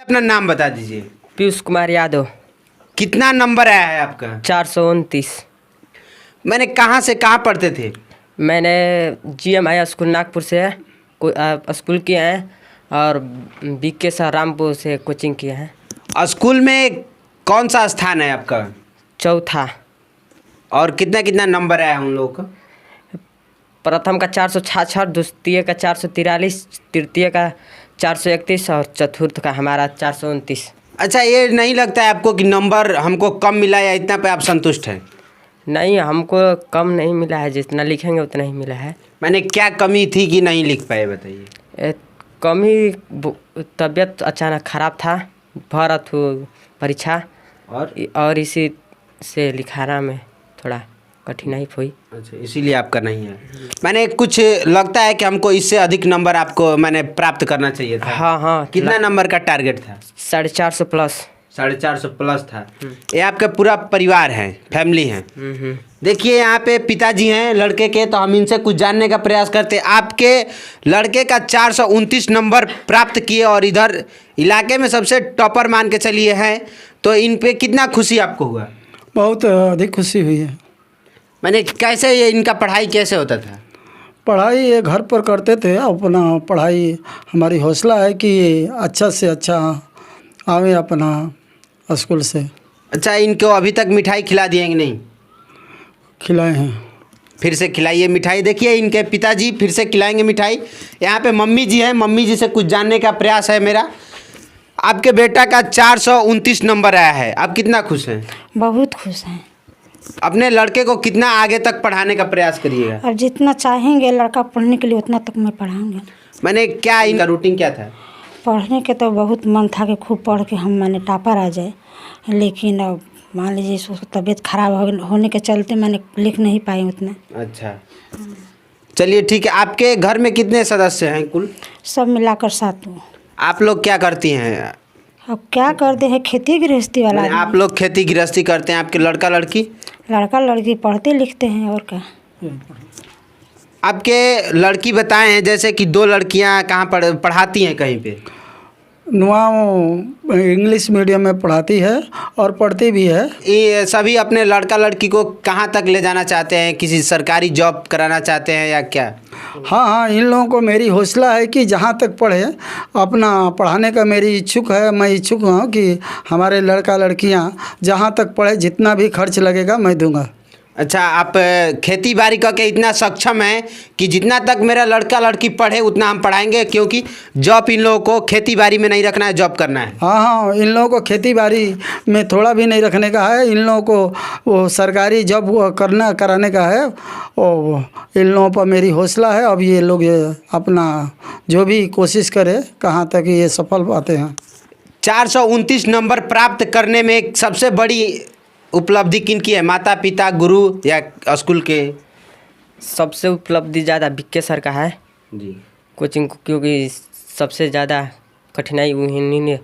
अपना नाम बता दीजिए। पीयूष कुमार यादव। कितना नंबर आया है आपका? 429। मैंने कहाँ से कहाँ पढ़ते थे? मैंने GMI स्कूल नागपुर से स्कूल किए हैं और BK रामपुर से कोचिंग किए हैं। स्कूल में कौन सा स्थान है आपका? चौथा। और कितना कितना नंबर आया उन लोगों का? प्रथम का 466, द्वितीय का 443, तृतीय का 431 और चतुर्थ का हमारा 429। अच्छा, ये नहीं लगता है आपको कि नंबर हमको कम मिला या इतना पे आप संतुष्ट हैं? नहीं, हमको कम नहीं मिला है, जितना लिखेंगे उतना ही मिला है। मैंने क्या कमी थी कि नहीं लिख पाए, बताइए। कमी तबीयत अचानक ख़राब था, भारत हो परीक्षा और इसी से लिखाना में थोड़ा कठिनाई हुई। अच्छा, इसीलिए आपका नहीं है। मैंने कुछ लगता है कि हमको इससे अधिक नंबर आपको मैंने प्राप्त करना चाहिए था। हाँ। कितना नंबर का टारगेट था? 450 प्लस। 450 प्लस था। ये आपका पूरा परिवार है, फैमिली है। देखिए यहाँ पे पिताजी हैं लड़के के, तो हम इनसे कुछ जानने का प्रयास करते हैं। आपके लड़के का 429 नंबर प्राप्त किए और इधर इलाके में सबसे टॉपर मान के चलिए हैं, तो इन पे कितना खुशी आपको हुआ? बहुत अधिक खुशी हुई है। मैंने कैसे ये इनका पढ़ाई कैसे होता था? पढ़ाई ये घर पर करते थे अपना पढ़ाई। हमारी हौसला है कि अच्छा से अच्छा आवे अपना स्कूल से। अच्छा, इनको अभी तक मिठाई खिला दिए कि नहीं? खिलाए हैं। फिर से खिलाइए मिठाई। देखिए इनके पिताजी फिर से खिलाएंगे मिठाई। यहाँ पे मम्मी जी हैं, मम्मी जी से कुछ जानने का प्रयास है मेरा। आपके बेटा का 429 नंबर आया है, आप कितना खुश हैं? बहुत खुश हैं। अपने लड़के को कितना आगे तक पढ़ाने का प्रयास करिएगा? अब जितना चाहेंगे लड़का पढ़ने के लिए उतना तक मैं पढ़ाऊँगा। मैंने क्या इनका रूटीन क्या था? पढ़ने के तो बहुत मन था कि खूब पढ़ के मैंने टॉपर आ जाए, लेकिन अब मान लीजिए उसको तबीयत खराब होने के चलते मैंने लिख नहीं पाई उतना। अच्छा, चलिए ठीक है। आपके घर में कितने सदस्य हैं कुल? सब मिलाकर 7। आप लोग क्या करती हैं? अब क्या करते हैं, खेती गृहस्थी वाला आदमी। आप लोग खेती गृहस्थी करते हैं। आपके लड़का लड़की? लड़का लड़की पढ़ते लिखते हैं और क्या। आपके लड़की बताए हैं जैसे कि 2 लड़कियां कहाँ पढ़ाती हैं कहीं पे? नुआओ इंग्लिश मीडियम में पढ़ाती है और पढ़ती भी है। ये सभी अपने लड़का लड़की को कहाँ तक ले जाना चाहते हैं? किसी सरकारी जॉब कराना चाहते हैं या क्या? हाँ, इन लोगों को मेरी हौसला है कि जहाँ तक पढ़े अपना पढ़ाने का मेरी इच्छुक है। मैं इच्छुक हूँ कि हमारे लड़का लड़कियाँ जहाँ तक पढ़े, जितना भी खर्च लगेगा मैं दूंगा। अच्छा, आप खेती बाड़ी करके इतना सक्षम हैं कि जितना तक मेरा लड़का लड़की पढ़े उतना हम पढ़ाएंगे, क्योंकि जॉब इन लोगों को खेती बाड़ी में नहीं रखना है, जॉब करना है। हाँ, इन लोगों को खेती बाड़ी में थोड़ा भी नहीं रखने का है। इन लोगों को वो सरकारी जॉब कराने का है। और इन लोगों पर मेरी हौसला है। अब ये लोग अपना जो भी कोशिश करे कहाँ तक ये सफल पाते हैं। 429 नंबर प्राप्त करने में सबसे बड़ी उपलब्धि किन की है? माता पिता, गुरु या स्कूल के? सबसे उपलब्धि ज़्यादा BK सर का है जी, कोचिंग को, क्योंकि सबसे ज़्यादा कठिनाई उन्हीं ने।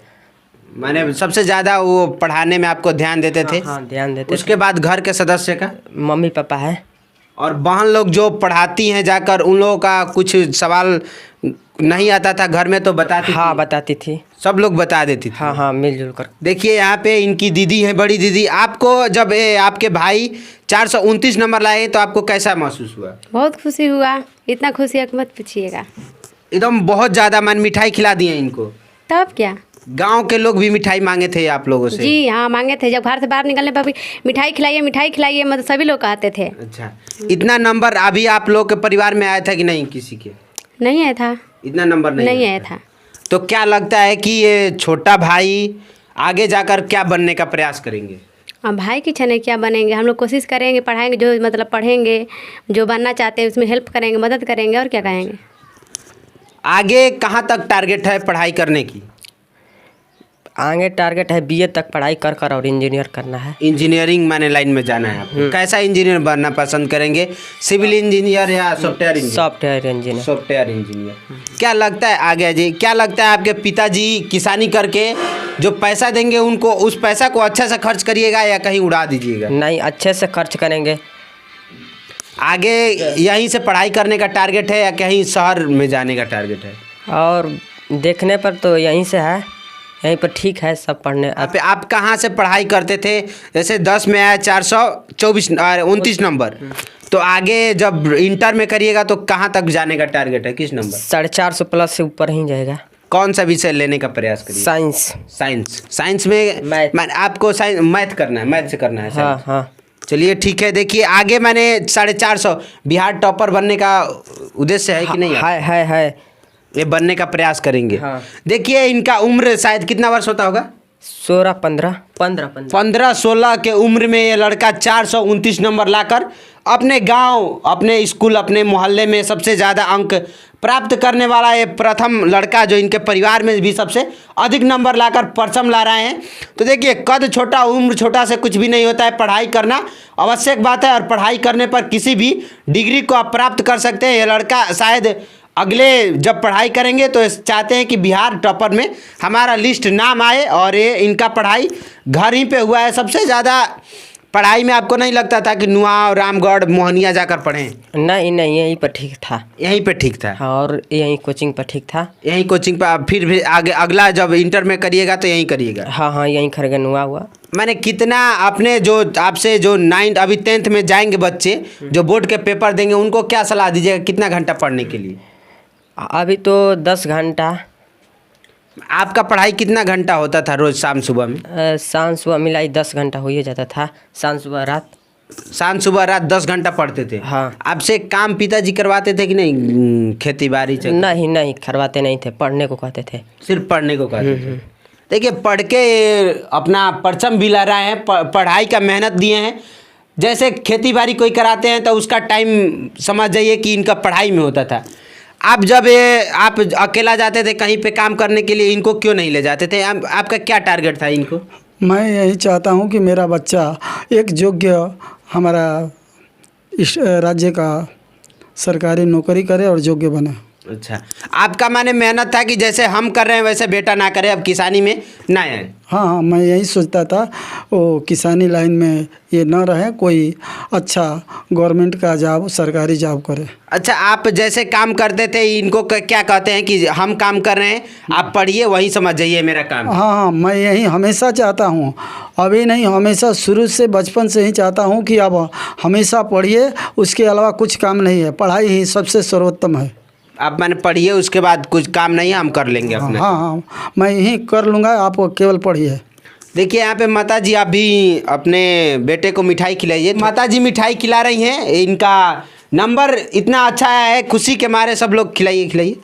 मैंने सबसे ज़्यादा वो पढ़ाने में आपको ध्यान देते थे? हाँ, ध्यान देते। उसके बाद घर के सदस्य का? मम्मी पापा है। और बहन लोग जो पढ़ाती हैं जाकर, उन लोगों का कुछ सवाल नहीं आता था घर में तो बताती? हाँ, थी? बताती थी। सब लोग बता देती थी? हाँ, मिलजुल कर। देखिए यहाँ पे इनकी दीदी हैं, बड़ी दीदी। आपको जब आपके भाई 429 नंबर लाए तो आपको कैसा महसूस हुआ? बहुत खुशी हुआ। इतना खुशी मत पूछिएगा। एकदम बहुत ज़्यादा। मन मिठाई खिला दिए इनको? तब क्या, गांव के लोग भी मिठाई मांगे थे आप लोगों से? जी हाँ, मांगे थे। जब घर से बाहर निकलने पर भी मिठाई खिलाइए मिठाई खिलाइए, मतलब सभी लोग कहते थे। अच्छा, इतना नंबर अभी आप लोग के परिवार में आया था कि नहीं? किसी के नहीं आया था। इतना नंबर नहीं आया था। तो क्या लगता है कि ये छोटा भाई आगे जाकर क्या बनने का प्रयास करेंगे? अब भाई की छने क्या बनेंगे, हम लोग कोशिश करेंगे, पढ़ाएंगे, जो मतलब पढ़ेंगे, जो बनना चाहते हैं उसमें हेल्प करेंगे, मदद करेंगे, और क्या कहेंगे। आगे कहाँ तक टारगेट है पढ़ाई करने की? आगे टारगेट है BA तक पढ़ाई कर और इंजीनियर करना है। इंजीनियरिंग माने लाइन में जाना है आपको? कैसा इंजीनियर बनना पसंद करेंगे? सिविल इंजीनियर या software engineer? Software engineer. Software engineer. क्या लगता है आगे जी, क्या लगता है आपके पिताजी किसानी करके जो पैसा देंगे उनको, उस पैसा को अच्छा से खर्च करिएगा या कहीं उड़ा दीजिएगा? नहीं, अच्छे से खर्च करेंगे। आगे यहीं से पढ़ाई करने का टारगेट है या कहीं शहर में जाने का टारगेट है? और देखने पर तो यहीं से है। यहीं पर ठीक है सब पढ़ने। आप कहाँ से पढ़ाई करते थे? जैसे 10 में आया 429 नंबर, तो आगे जब इंटर में करिएगा तो कहाँ तक जाने का टारगेट है, किस नंबर? 450 प्लस से ऊपर ही जाएगा। कौन सा विषय लेने का प्रयास करिए? साइंस में आपको मैथ करना है, मैथ से करना है। हाँ हाँ। चलिए ठीक है। देखिए आगे मैंने 450 बिहार टॉपर बनने का उद्देश्य है कि नहीं? है ये बनने का प्रयास करेंगे। हाँ। देखिए इनका उम्र शायद कितना वर्ष होता होगा? 15-16 के उम्र में ये लड़का 429 नंबर लाकर अपने गांव, अपने स्कूल, अपने मोहल्ले में सबसे ज़्यादा अंक प्राप्त करने वाला ये प्रथम लड़का, जो इनके परिवार में भी सबसे अधिक नंबर लाकर परचम ला रहे हैं। तो देखिए कद छोटा, उम्र छोटा से कुछ भी नहीं होता है, पढ़ाई करना आवश्यक बात है और पढ़ाई करने पर किसी भी डिग्री को आप प्राप्त कर सकते हैं। ये लड़का शायद अगले जब पढ़ाई करेंगे तो चाहते हैं कि बिहार टॉपर में हमारा लिस्ट नाम आए, और ये इनका पढ़ाई घर ही पे हुआ है। सबसे ज़्यादा पढ़ाई में आपको नहीं लगता था कि नुआ, रामगढ़, मोहनिया जाकर पढ़ें? नहीं, यहीं पर ठीक था। यहीं पे ठीक था? हाँ, और यहीं कोचिंग पर ठीक था। यहीं कोचिंग पर? फिर भी आगे अगला जब इंटर में करिएगा तो यहीं करिएगा? हाँ, यहीं खरगे नुआ हुआ। मैंने कितना अपने जो आपसे जो 9th अभी 10th में जाएंगे बच्चे, जो बोर्ड के पेपर देंगे, उनको क्या सलाह दीजिएगा कितना घंटा पढ़ने के लिए? अभी तो 10 घंटा। आपका पढ़ाई कितना घंटा होता था रोज शाम सुबह में? शाम सुबह मिलाई 10 घंटा हो ही जाता था। शाम सुबह रात 10 घंटा पढ़ते थे? हाँ। आपसे काम पिताजी करवाते थे कि नहीं? खेती बाड़ी? नहीं करवाते नहीं थे, पढ़ने को कहते थे। सिर्फ पढ़ने को कहते थे? देखिए पढ़ के अपना परचम भी ला रहे हैं, पढ़ाई का मेहनत दिए हैं। जैसे खेती बाड़ी कोई कराते हैं तो उसका टाइम समझ जाइए कि इनका पढ़ाई में होता था। आप जब आप अकेला जाते थे कहीं पे काम करने के लिए, इनको क्यों नहीं ले जाते थे? आपका क्या टारगेट था इनको? मैं यही चाहता हूँ कि मेरा बच्चा एक योग्य हमारा इस राज्य का सरकारी नौकरी करे और योग्य बने। अच्छा, आपका माने मेहनत था कि जैसे हम कर रहे हैं वैसे बेटा ना करे, अब किसानी में ना आए? हाँ, मैं यही सोचता था वो किसानी लाइन में ये ना रहे, कोई अच्छा गवर्नमेंट का जॉब, सरकारी जॉब करे। अच्छा, आप जैसे काम करते थे इनको क्या कहते हैं कि हम काम कर रहे हैं, आप पढ़िए वही समझ जाइए मेरा काम? हाँ, मैं यही हमेशा चाहता हूँ, अभी नहीं हमेशा शुरू से बचपन से ही चाहता हूँ कि अब हमेशा पढ़िए, उसके अलावा कुछ काम नहीं है, पढ़ाई ही सबसे सर्वोत्तम है। आप मैंने पढ़िए, उसके बाद कुछ काम नहीं है, हम कर लेंगे अपना। हाँ, मैं यही कर लूँगा, आप केवल पढ़िए। देखिए यहाँ पे माता जी, आप भी अपने बेटे को मिठाई खिलाइए। माता जी मिठाई खिला रही हैं, इनका नंबर इतना अच्छा आया है, खुशी के मारे सब लोग खिलाइए।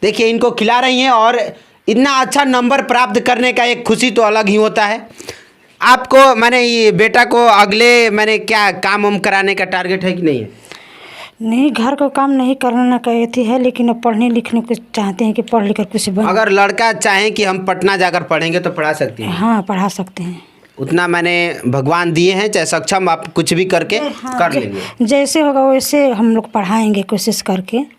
देखिए इनको खिला रही हैं, और इतना अच्छा नंबर प्राप्त करने का एक खुशी तो अलग ही होता है। आपको मैंने ये बेटा को अगले मैंने क्या काम वाम कराने का टारगेट है कि नहीं है? नहीं, घर का काम नहीं करना कहती है, लेकिन अब पढ़ने लिखने को चाहते हैं कि पढ़ लिख कर कुछ बन। अगर लड़का चाहें कि हम पटना जाकर पढ़ेंगे तो पढ़ा सकती हैं? हाँ, पढ़ा सकते हैं। उतना मैंने भगवान दिए हैं, चाहे सक्षम आप कुछ भी करके कर लेंगे। जैसे होगा वैसे हम लोग पढ़ाएंगे कोशिश करके।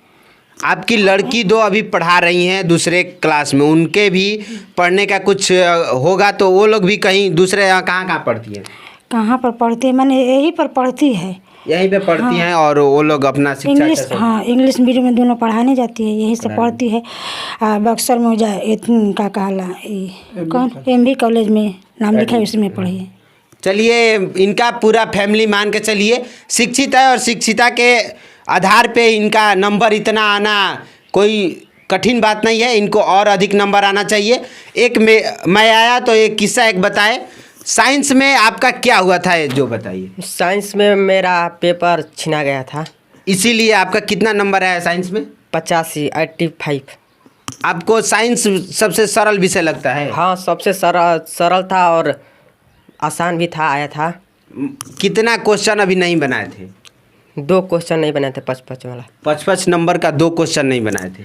आपकी लड़की 2 अभी पढ़ा रही हैं दूसरे क्लास में, उनके भी पढ़ने का कुछ होगा तो वो लोग भी कहीं दूसरे यहाँ कहाँ पढ़ती हैं? कहाँ पर पढ़ती है? मैंने यहीं पर पढ़ती है। यहीं पे पढ़ती हैं? और वो लोग अपना शिक्षा इंग्लिश, हाँ, इंग्लिश मीडियम में दोनों पढ़ाने जाती है, यहीं से पढ़ती है। बक्सर में जाए का कहला कौन MB कॉलेज में नाम लिखा है, उसमें पढ़ी है। चलिए, इनका पूरा फैमिली मान के चलिए शिक्षित है, और शिक्षिता के आधार पे इनका नंबर इतना आना कोई कठिन बात नहीं है। इनको और अधिक नंबर आना चाहिए। एक मैं आया तो एक किस्सा एक बताए। साइंस में आपका क्या हुआ था, ये जो बताइए। साइंस में मेरा पेपर छिना गया था, इसीलिए आपका कितना नंबर आया साइंस में? 85। आपको साइंस सबसे सरल विषय लगता है? हाँ, सबसे सरल था और आसान भी था, आया था। कितना क्वेश्चन अभी नहीं बनाए थे? 2 क्वेश्चन नहीं बनाए थे, 55 वाला। 55 नंबर का 2 क्वेश्चन नहीं बनाए थे?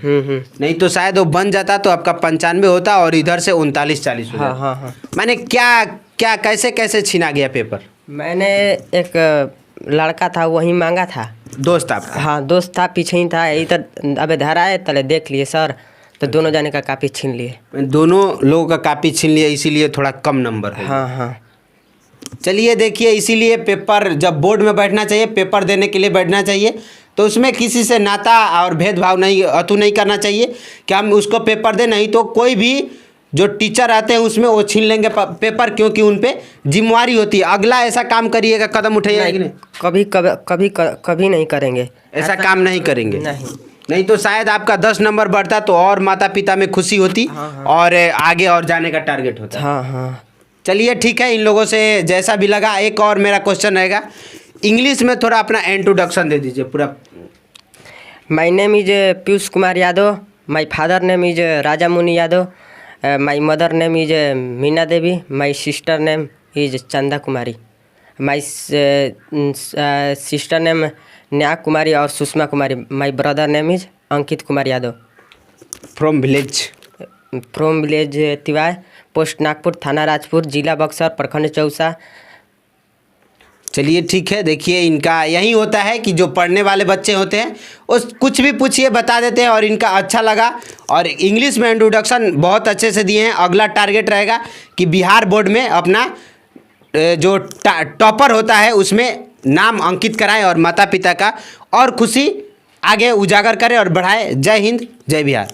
नहीं तो शायद वो बन जाता तो आपका 95 होता, और इधर से 39-40 हो जाता। हाँ। मैंने क्या कैसे छीना गया पेपर? मैंने एक लड़का था, वही मांगा था। दोस्त आपका? हाँ, दोस्त था, पीछे ही था, इधर अबे धरा है, तले देख लिए सर, तो दोनों जाने का कापी छीन लिए। दोनों लोगों का कापी छीन लिया, इसीलिए थोड़ा कम नंबर है। हाँ। चलिए देखिए, इसीलिए पेपर जब बोर्ड में बैठना चाहिए, पेपर देने के लिए बैठना चाहिए, तो उसमें किसी से नाता और भेदभाव नहीं, अतु नहीं करना चाहिए कि हम उसको पेपर दें। नहीं तो कोई भी जो टीचर आते हैं उसमें वो छीन लेंगे पेपर, क्योंकि उन पे जिम्मेवारी होती है। अगला ऐसा काम करिएगा, कदम उठाइएगा कि नहीं? कभी नहीं करेंगे, ऐसा काम नहीं करेंगे। नहीं तो शायद आपका 10 नंबर बढ़ता तो और माता पिता में खुशी होती और आगे और जाने का टारगेट होता। हाँ। चलिए ठीक है, इन लोगों से जैसा भी लगा। एक और मेरा क्वेश्चन रहेगा, इंग्लिश में थोड़ा अपना इंट्रोडक्शन दे दीजिए पूरा। My name is Piyush Kumar Yadav, my father name is Raja Muni Yadav, my mother name is Meena Devi, my sister name is Chanda Kumari, my sister name न्या कुमारी और Sushma Kumari, my brother name is Ankit Kumar Yadav. From village Tiwai, post Nagpur, थाना राजपुर, जिला बक्सर, प्रखंड चौसा। चलिए ठीक है। देखिए इनका यही होता है कि जो पढ़ने वाले बच्चे होते हैं उस कुछ भी पूछिए बता देते हैं, और इनका अच्छा लगा और इंग्लिश में इंट्रोडक्शन बहुत अच्छे से दिए हैं। अगला टारगेट रहेगा कि बिहार बोर्ड में अपना जो टॉपर होता है उसमें नाम अंकित कराएं और माता पिता का और खुशी आगे उजागर करें और बढ़ाएं। जय हिंद, जय बिहार।